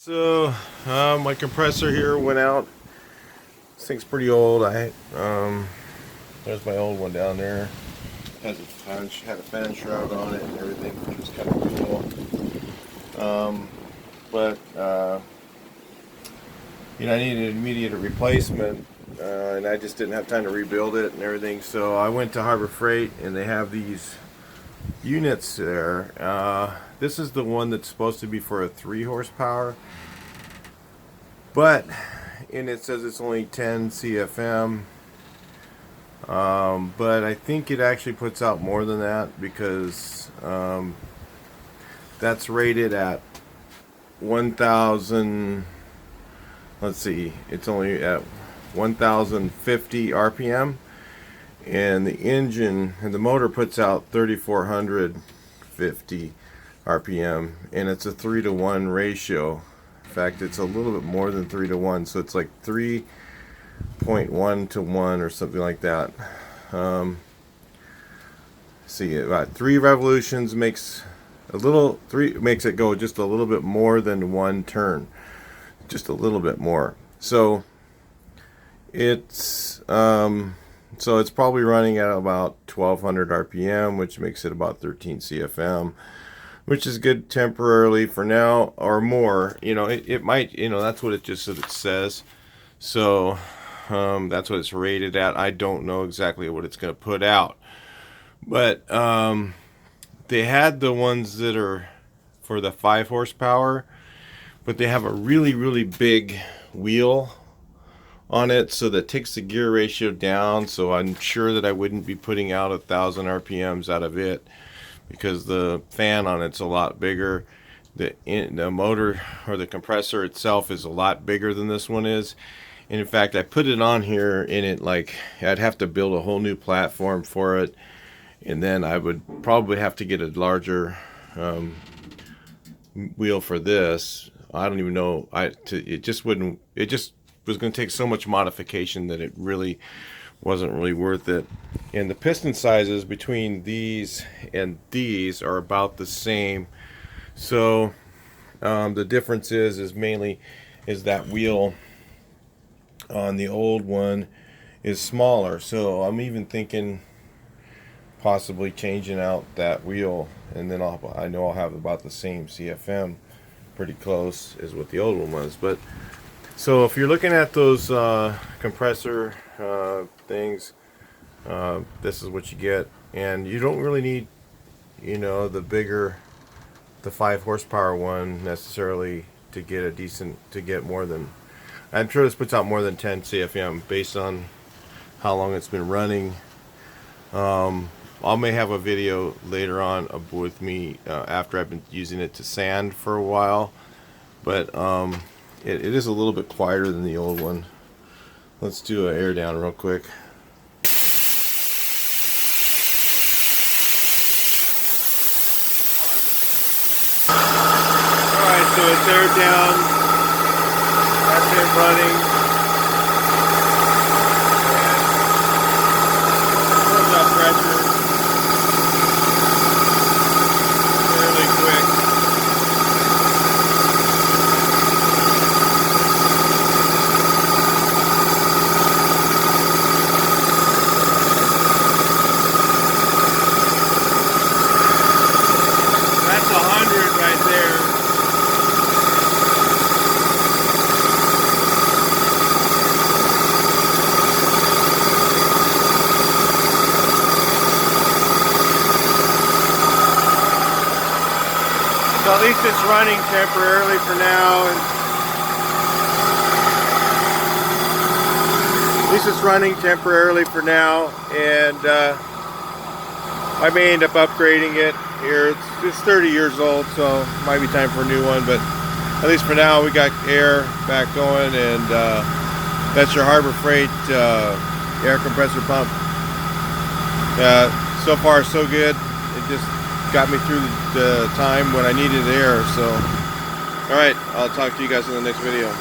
So my compressor here went out. This thing's pretty old. There's my old one down there. Had a fan shroud on it and everything, which was kind of cool. I needed an immediate replacement, and I just didn't have time to rebuild it and everything. So I went to Harbor Freight, and they have these units there. This is the one that's supposed to be for a 3 horsepower, but it says it's only 10 CFM. But I think it actually puts out more than that, because that's rated at 1,000. Let's see, it's only at 1,050 RPM, and the engine and the motor puts out 3,450 RPM, and it's a 3-to-1 ratio. In fact, it's a little bit more than 3-to-1, so it's like 3.1 to 1 or something like that. See, about 3 revolutions makes it go just a little bit more than 1 turn, just a little bit more. So it's probably running at about 1,200 RPM, which makes it about 13 CFM, which is good temporarily for now, or more. It might, that's what it says. So that's what it's rated at. I don't know exactly what it's going to put out, but they had the ones that are for the 5 horsepower, but they have a really, really big wheel on it, so that takes the gear ratio down. So I'm sure that I wouldn't be putting out 1,000 RPMs out of it, because the fan on it's a lot bigger. The motor, or the compressor itself, is a lot bigger than this one is. And in fact, I put it on here, and I'd have to build a whole new platform for it, and then I would probably have to get a larger wheel for this. I don't even know. It just was going to take so much modification that it really wasn't really worth it. And the piston sizes between these and these are about the same. So the difference is mainly that wheel on the old one is smaller. So I'm even thinking possibly changing out that wheel, and then I know I'll have about the same CFM, pretty close as what the old one was. But so if you're looking at those compressor things, this is what you get. And you don't really need, the 5 horsepower one necessarily to get more than, I'm sure this puts out more than 10 CFM based on how long it's been running. I may have a video later on with me after I've been using it to sand for a while, but it is a little bit quieter than the old one. Let's do an air down real quick. Alright, so it's air down. That's it running. And pulls out pressure fairly quick. That's 100 right there. So at least it's running temporarily for now, and I may end up upgrading it here. It's 30 years old, so it might be time for a new one, but at least for now we got air back going, and that's your Harbor Freight air compressor pump. So far so good. It just got me through the time when I needed air. So alright, I'll talk to you guys in the next video.